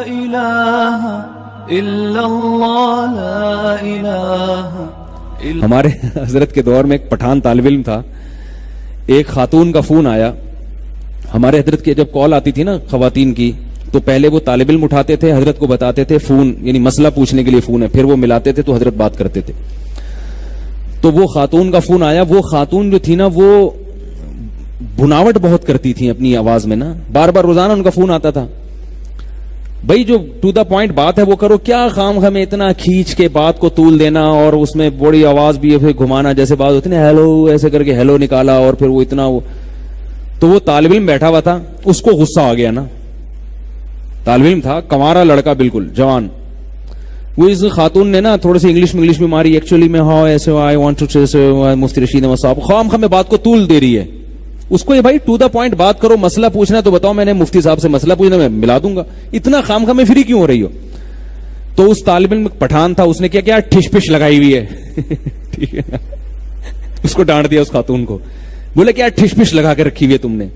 إله إلا الله لا إله إلا. ہمارے حضرت کے دور میں ایک پٹھان طالب علم تھا, ایک خاتون کا فون آیا. ہمارے حضرت کی جب کال آتی تھی نا خواتین کی, تو پہلے وہ طالب علم اٹھاتے تھے, حضرت کو بتاتے تھے فون یعنی مسئلہ پوچھنے کے لیے فون ہے, پھر وہ ملاتے تھے تو حضرت بات کرتے تھے. تو وہ خاتون کا فون آیا. وہ خاتون جو تھی نا وہ بناوٹ بہت کرتی تھی اپنی آواز میں نا, بار بار روزانہ ان کا فون آتا تھا. بھائی جو ٹو دا پوائنٹ بات ہے وہ کرو, کیا خام ہمیں اتنا کھینچ کے بات کو طول دینا اور اس میں بڑی آواز بھی پھر گھمانا, جیسے بات ہوتی نا ہیلو ایسے کر کے ہیلو نکالا اور پھر وہ اتنا تو وہ طالب علم بیٹھا ہوا تھا, اس کو غصہ آ گیا نا. طالب علم تھا, کنوارا لڑکا بالکل جوان. وہ اس خاتون نے نا تھوڑی سی انگلش میں ماری, ایکچولی میں ہاں ایسے آئی وانٹ ٹو سے مفتی رشید احمد صاحب خام خام بات کو طول دے رہی ہے. اس کو یہ بھائی ٹو دا پوائنٹ بات کرو, مسئلہ پوچھنا تو بتاؤ, میں نے مفتی صاحب سے مسئلہ پوچھنا میں ملا دوں گا, اتنا خام خام فری کیوں ہو رہی ہو. تو اس طالب علم پٹھان تھا, اس نے کیا ٹھش پش لگائی ہوئی ہے. ٹھیک ہے, اس کو ڈانٹ دیا اس خاتون کو, بولے کیا ٹھش پش لگا کے رکھی ہوئی ہے تم نے,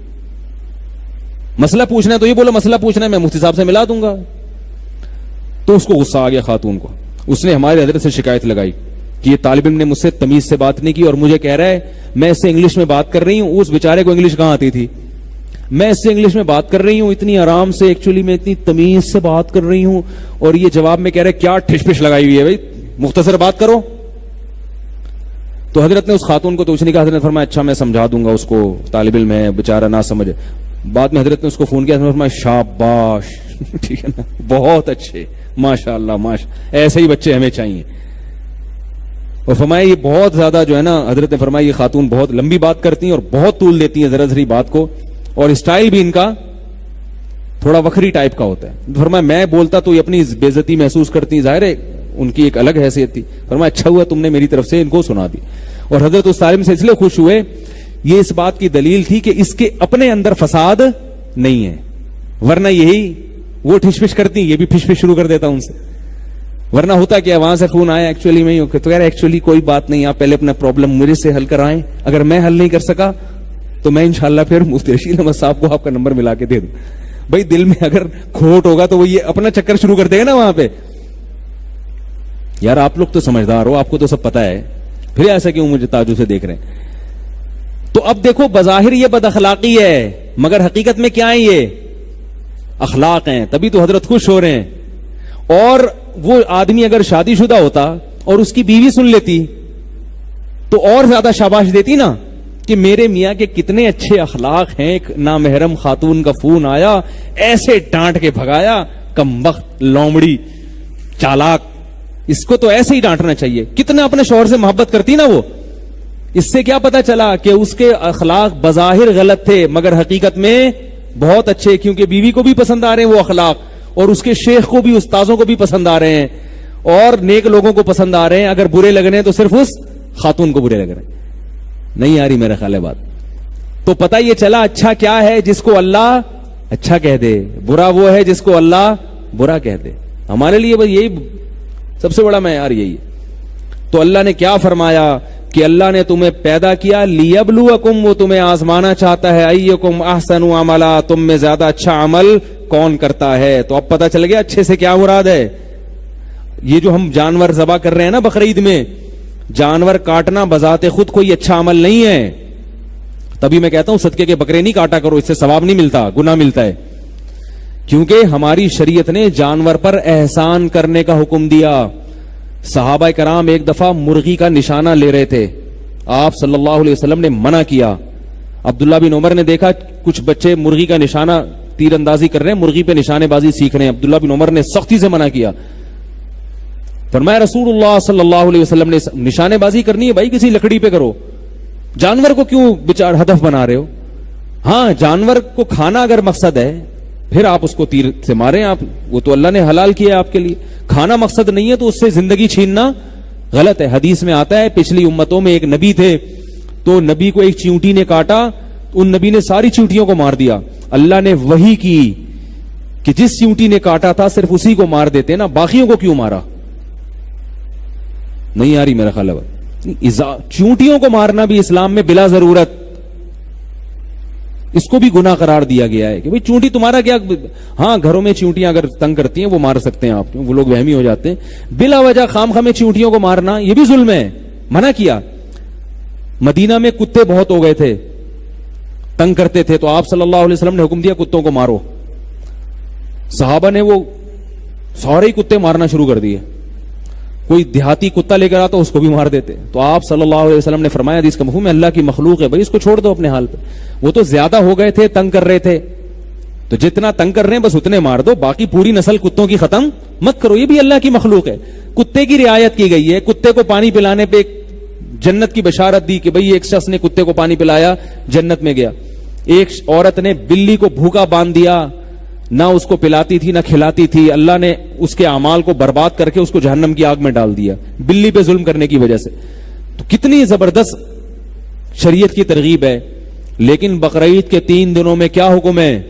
مسئلہ پوچھنا ہے تو یہ بولو مسئلہ پوچھنا ہے میں مفتی صاحب سے ملا دوں گا. تو اس کو غصہ آ گیا خاتون کو. اس نے ہمارے حضرت سے شکایت لگائی کہ یہ طالب علم نے مجھ سے تمیز سے بات نہیں کی اور مجھے کہہ رہا ہے میں اس سے انگلش میں بات کر رہی ہوں. اس بیچارے کو انگلش کہاں آتی تھی, میں اس سے انگلش میں بات کر رہی ہوں اتنی آرام سے, ایکچولی میں اتنی تمیز سے بات کر رہی ہوں, اور یہ جواب میں کہہ رہے کیا ٹھش پش لگائی ہوئی ہے, بھائی مختصر بات کرو. تو حضرت نے اس خاتون کو تو اس نے کہا, حضرت نے فرمایا اچھا میں سمجھا دوں گا اس کو, طالب علم ہے بیچارہ نہ سمجھے. بعد میں حضرت نے اس کو فون کیا, فرمایا شاباش, ٹھیک ہے نا, بہت اچھے, ماشاء اللہ ایسے ہی بچے ہمیں چاہیے. اور فرمایا یہ بہت زیادہ جو ہے نا, حضرت نے فرمایا یہ خاتون بہت لمبی بات کرتی ہیں اور بہت طول دیتی ہیں ذرا ذری بات کو, اور اسٹائل بھی ان کا تھوڑا وکھری ٹائپ کا ہوتا ہے. فرمایا میں بولتا تو یہ اپنی بے عزتی محسوس کرتی, ظاہر ہے ان کی ایک الگ حیثیت تھی. فرمایا اچھا ہوا تم نے میری طرف سے ان کو سنا دی. اور حضرت اس طالب سے اس لیے خوش ہوئے, یہ اس بات کی دلیل تھی کہ اس کے اپنے اندر فساد نہیں ہے, ورنہ یہی وہ ٹھش پش کرتی, یہ بھی پھش پش شروع کر دیتا ان سے. ورنہ ہوتا کیا, وہاں سے فون آیا ایکچولی میں تو یار ایکچولی کوئی بات نہیں, آپ پہلے اپنا پرابلم مجھے سے حل کرائیں, اگر میں حل نہیں کر سکا تو میں انشاءاللہ پھر مفتی رشید احمد صاحب کو آپ کا نمبر ملا کے دے دوں. بھائی دل میں اگر کھوٹ ہوگا تو وہ یہ اپنا چکر شروع کر دے گا نا وہاں پہ. یار آپ لوگ تو سمجھدار ہو, آپ کو تو سب پتا ہے, پھر ایسا کیوں مجھے تعجب سے دیکھ رہے ہیں. تو اب دیکھو بظاہر یہ بد اخلاقی ہے, مگر حقیقت میں کیا ہے, یہ اخلاق ہیں, تبھی تو حضرت خوش ہو رہے ہیں. اور وہ آدمی اگر شادی شدہ ہوتا اور اس کی بیوی سن لیتی تو اور زیادہ شاباش دیتی نا, کہ میرے میاں کے کتنے اچھے اخلاق ہیں, ایک نامحرم خاتون کا فون آیا, ایسے ڈانٹ کے بھگایا, کمبخت لومڑی چالاک, اس کو تو ایسے ہی ڈانٹنا چاہیے. کتنا اپنے شوہر سے محبت کرتی نا وہ. اس سے کیا پتا چلا کہ اس کے اخلاق بظاہر غلط تھے مگر حقیقت میں بہت اچھے, کیونکہ بیوی کو بھی پسند آ رہے ہیں وہ اخلاق, اور اس کے شیخ کو بھی, استاذوں کو بھی پسند آ رہے ہیں, اور نیک لوگوں کو پسند آ رہے ہیں. اگر برے لگ رہے ہیں تو صرف اس خاتون کو برے لگ رہے ہیں. نہیں آ رہی میرا خیال ہے بات. تو پتہ یہ چلا اچھا کیا ہے جس کو اللہ اچھا کہہ دے, برا وہ ہے جس کو اللہ برا کہہ دے. ہمارے لیے بس یہی سب سے بڑا معیار یہی ہے. تو اللہ نے کیا فرمایا کہ اللہ نے تمہیں پیدا کیا لیبلوکم, وہ تمہیں آزمانا چاہتا ہے, ایکم احسن عملا, تم میں زیادہ اچھا عمل کون کرتا ہے. تو اب پتہ چل گیا اچھے سے کیا مراد ہے. یہ جو ہم جانور ذبح کر رہے ہیں نا بقرعید میں, جانور کاٹنا بذات خود کوئی اچھا عمل نہیں ہے. تبھی میں کہتا ہوں صدقے کے بکرے نہیں کاٹا کرو, اس سے ثواب نہیں ملتا, گناہ ملتا ہے. کیونکہ ہماری شریعت نے جانور پر احسان کرنے کا حکم دیا. صحابہ کرام ایک دفعہ مرغی کا نشانہ لے رہے تھے, آپ صلی اللہ علیہ وسلم نے منع کیا. عبداللہ بن عمر نے دیکھا کچھ بچے مرغی کا نشانہ تیر اندازی کر رہے ہیں, مرغی پہ نشانے بازی سیکھ رہے ہیں. عبداللہ بن عمر نے سختی سے منع کیا. فرمایا رسول اللہ صلی اللہ علیہ وسلم نے نشانے بازی کرنی ہے بھائی کسی لکڑی پہ کرو, جانور کو کیوں بچار ہدف بنا رہے ہو. ہاں جانور کو کھانا اگر مقصد ہے پھر آپ اس کو تیر سے ماریں, آپ وہ تو اللہ نے حلال کیا ہے آپ کے لیے. کھانا مقصد نہیں ہے تو اس سے زندگی چھیننا غلط ہے. حدیث میں آتا ہے پچھلی امتوں میں ایک نبی تھے, تو نبی کو ایک چیونٹی نے کاٹا, ان نبی نے ساری چیونٹیوں کو مار دیا. اللہ نے وحی کی کہ جس چیونٹی نے کاٹا تھا صرف اسی کو مار دیتے نا, باقیوں کو کیوں مارا. نہیں آ رہی میرا خیال ہے. چیونٹیوں کو مارنا بھی اسلام میں بلا ضرورت, اس کو بھی گناہ قرار دیا گیا ہے کہ بھئی چونٹی تمہارا کیا. ہاں گھروں میں چونٹیاں اگر تنگ کرتی ہیں وہ مار سکتے ہیں آپ, وہ لوگ وہمی ہو جاتے ہیں. بلا وجہ خام خامے چونٹیوں کو مارنا یہ بھی ظلم ہے, منع کیا. مدینہ میں کتے بہت ہو گئے تھے, تنگ کرتے تھے, تو آپ صلی اللہ علیہ وسلم نے حکم دیا کتوں کو مارو. صحابہ نے وہ سارے کتے مارنا شروع کر دیے. کوئی دیہاتی کتا لے کر آتا اس کو بھی مار دیتے. تو آپ صلی اللہ علیہ وسلم نے فرمایا حدیث کا مفہوم ہے اللہ کی مخلوق ہے بھائی اس کو چھوڑ دو اپنے حال پہ. وہ تو زیادہ ہو گئے تھے, تنگ کر رہے تھے, تو جتنا تنگ کر رہے ہیں بس اتنے مار دو, باقی پوری نسل کتوں کی ختم مت کرو. یہ بھی اللہ کی مخلوق ہے. کتے کی رعایت کی گئی ہے. کتے کو پانی پلانے پہ جنت کی بشارت دی کہ بھئی ایک شخص نے کتے کو پانی پلایا جنت میں گیا. ایک عورت نے بلی کو بھوکا باندھ دیا, نہ اس کو پلاتی تھی نہ کھلاتی تھی, اللہ نے اس کے اعمال کو برباد کر کے اس کو جہنم کی آگ میں ڈال دیا بلی پہ ظلم کرنے کی وجہ سے. تو کتنی زبردست شریعت کی ترغیب ہے. لیکن بقرعید کے 3 دنوں میں کیا حکم ہے؟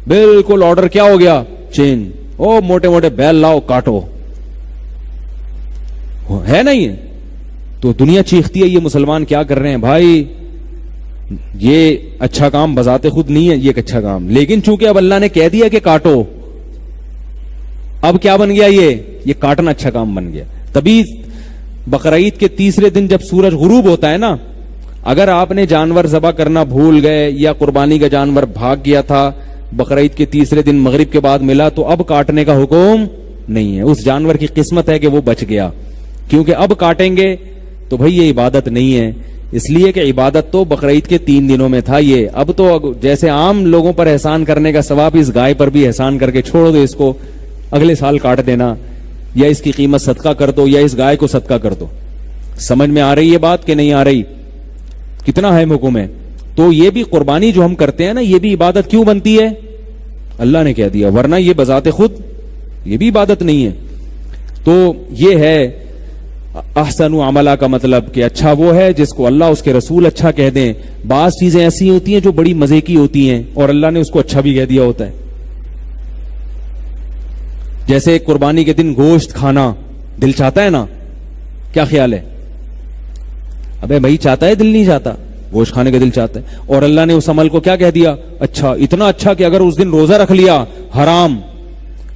بالکل آرڈر کیا ہو گیا؟ چین. او موٹے موٹے بیل لاؤ کاٹو, ہے نہیں. تو دنیا چیختی ہے یہ مسلمان کیا کر رہے ہیں بھائی, یہ اچھا کام بذات خود نہیں ہے, یہ ایک اچھا کام. لیکن چونکہ اب اللہ نے کہہ دیا کہ کاٹو, اب کیا بن گیا یہ کاٹنا اچھا کام بن گیا. تبھی بقرعید کے تیسرے دن جب سورج غروب ہوتا ہے نا, اگر آپ نے جانور ذبح کرنا بھول گئے یا قربانی کا جانور بھاگ گیا تھا بقرعید کے تیسرے دن مغرب کے بعد ملا, تو اب کاٹنے کا حکم نہیں ہے. اس جانور کی قسمت ہے کہ وہ بچ گیا, کیونکہ اب کاٹیں گے تو بھئی یہ عبادت نہیں ہے. اس لیے کہ عبادت تو بقرعید کے 3 دنوں میں تھا. یہ اب تو جیسے عام لوگوں پر احسان کرنے کا ثواب, اس گائے پر بھی احسان کر کے چھوڑ دو, اس کو اگلے سال کاٹ دینا, یا اس کی قیمت صدقہ کر دو, یا اس گائے کو صدقہ کر دو. سمجھ میں آ رہی ہے بات کہ نہیں آ رہی؟ کتنا اہم حکم ہے. تو یہ بھی قربانی جو ہم کرتے ہیں نا, یہ بھی عبادت کیوں بنتی ہے؟ اللہ نے کہہ دیا, ورنہ یہ بذات خود یہ بھی عبادت نہیں ہے. تو یہ ہے احسن عملہ کا مطلب کہ اچھا وہ ہے جس کو اللہ اس کے رسول اچھا کہہ دیں. بعض چیزیں ایسی ہوتی ہیں جو بڑی مزے کی ہوتی ہیں اور اللہ نے اس کو اچھا بھی کہہ دیا ہوتا ہے. جیسے قربانی کے دن گوشت کھانا دل چاہتا ہے نا, کیا خیال ہے؟ ابے بھائی چاہتا ہے, دل نہیں چاہتا, گوشت کھانے کا دل چاہتا ہے. اور اللہ نے اس عمل کو کیا کہہ دیا؟ اچھا. اتنا اچھا کہ اگر اس دن روزہ رکھ لیا حرام,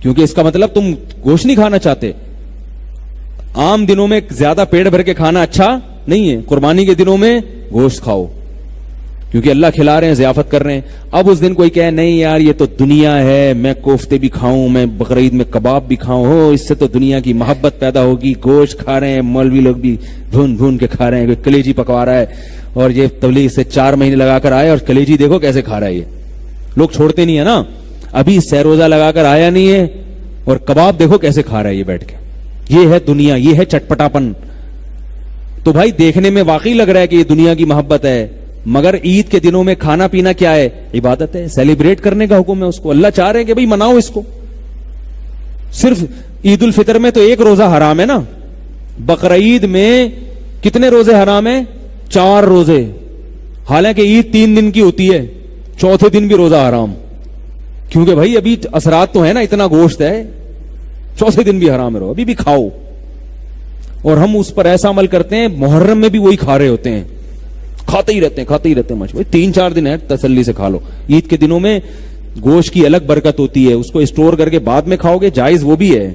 کیونکہ اس کا مطلب تم گوشت نہیں کھانا چاہتے. عام دنوں میں زیادہ پیٹ بھر کے کھانا اچھا نہیں ہے, قربانی کے دنوں میں گوشت کھاؤ کیونکہ اللہ کھلا رہے ہیں, ضیافت کر رہے ہیں. اب اس دن کوئی کہے نہیں یار یہ تو دنیا ہے, میں کوفتے بھی کھاؤں, میں بقرعید میں کباب بھی کھاؤں, ہو اس سے تو دنیا کی محبت پیدا ہوگی. گوشت کھا رہے ہیں مولوی لوگ بھی, بھون بھون کے کھا رہے ہیں, کوئی کلیجی پکوا رہا ہے, اور یہ تبلیغ سے 4 مہینے لگا کر آئے اور کلیجی دیکھو کیسے کھا رہا ہے. یہ لوگ چھوڑتے نہیں ہے نا, ابھی سہ روزہ لگا کر آیا نہیں ہے اور کباب دیکھو کیسے کھا رہا ہے یہ بیٹھ کے. یہ ہے دنیا, یہ ہے چٹپٹاپن. تو بھائی دیکھنے میں واقعی لگ رہا ہے کہ یہ دنیا کی محبت ہے, مگر عید کے دنوں میں کھانا پینا کیا ہے؟ عبادت ہے, سیلیبریٹ کرنے کا حکم ہے اس کو. اللہ چاہ رہے ہیں کہ بھئی مناؤ اس کو. صرف عید الفطر میں تو 1 روزہ حرام ہے نا, بقرعید میں کتنے روزے حرام ہیں؟ 4 روزے. حالانکہ عید 3 دن کی ہوتی ہے, چوتھے دن بھی روزہ حرام, کیونکہ بھائی ابھی اثرات تو ہے نا, اتنا گوشت ہے, چوتھے دن بھی حرام ہے, ابھی بھی کھاؤ. اور ہم اس پر ایسا عمل کرتے ہیں, محرم میں بھی وہی کھا رہے ہوتے ہیں, کھاتے ہی رہتے ہیں مچھلی. 3-4 دن ہے, تسلی سے کھا لو. عید کے دنوں میں گوشت کی الگ برکت ہوتی ہے, اس کو اسٹور کر کے بعد میں کھاؤ گے جائز وہ بھی ہے,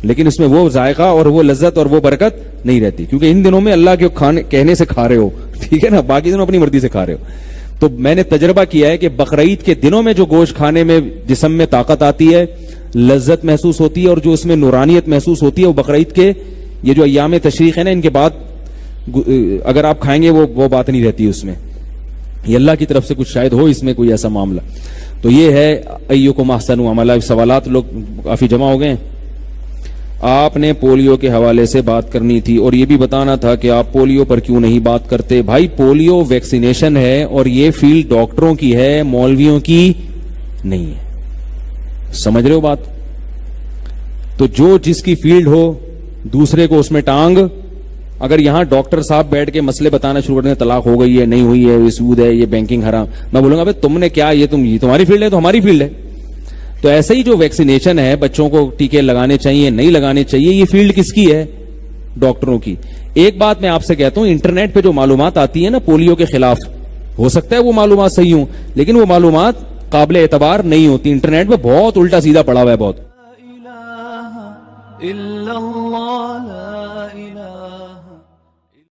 لیکن اس میں وہ ذائقہ اور وہ لذت اور وہ برکت نہیں رہتی, کیونکہ ان دنوں میں اللہ کے کہنے سے کھا رہے ہو, ٹھیک ہے نا, باقی دنوں اپنی مرضی سے کھا رہے ہو. تو میں نے تجربہ کیا ہے کہ بقرعید کے دنوں میں جو گوشت کھانے میں جسم میں طاقت آتی ہے, لذت محسوس ہوتی ہے, اور جو اس میں نورانیت محسوس ہوتی ہے, وہ بقرعید کے یہ جو ایام تشریق ہے نا, ان کے بعد اگر آپ کھائیں گے وہ بات نہیں رہتی اس میں. یہ اللہ کی طرف سے کچھ شاید ہو اس میں کوئی ایسا معاملہ. تو یہ ہے ایکم احسن عملا. سوالات لوگ کافی جمع ہو گئے ہیں. آپ نے پولیو کے حوالے سے بات کرنی تھی اور یہ بھی بتانا تھا کہ آپ پولیو پر کیوں نہیں بات کرتے. بھائی پولیو ویکسینیشن ہے اور یہ فیلڈ ڈاکٹروں کی ہے, مولویوں کی نہیں ہے. سمجھ رہے ہو بات؟ تو جو جس کی فیلڈ ہو دوسرے کو اس میں ٹانگ. اگر یہاں ڈاکٹر صاحب بیٹھ کے مسئلے بتانا شروع کر دیں, طلاق ہو گئی ہے, نہیں ہوئی ہے, یہ سود ہے, یہ بینکنگ حرام, میں بولوں گا بھائی تم نے کیا, یہ تمہاری فیلڈ ہے تو ہماری فیلڈ ہے. تو ایسے ہی جو ویکسینیشن ہے, بچوں کو ٹیکے لگانے چاہیے نہیں لگانے چاہیے, یہ فیلڈ کس کی ہے؟ ڈاکٹروں کی. ایک بات میں آپ سے کہتا ہوں, انٹرنیٹ پہ جو معلومات آتی ہے نا پولیو کے خلاف, ہو سکتا ہے وہ معلومات صحیح ہوں لیکن وہ معلومات قابل اعتبار نہیں ہوتی. انٹرنیٹ پہ بہت الٹا سیدھا پڑا ہوا ہے بہت. إلا الله لا إله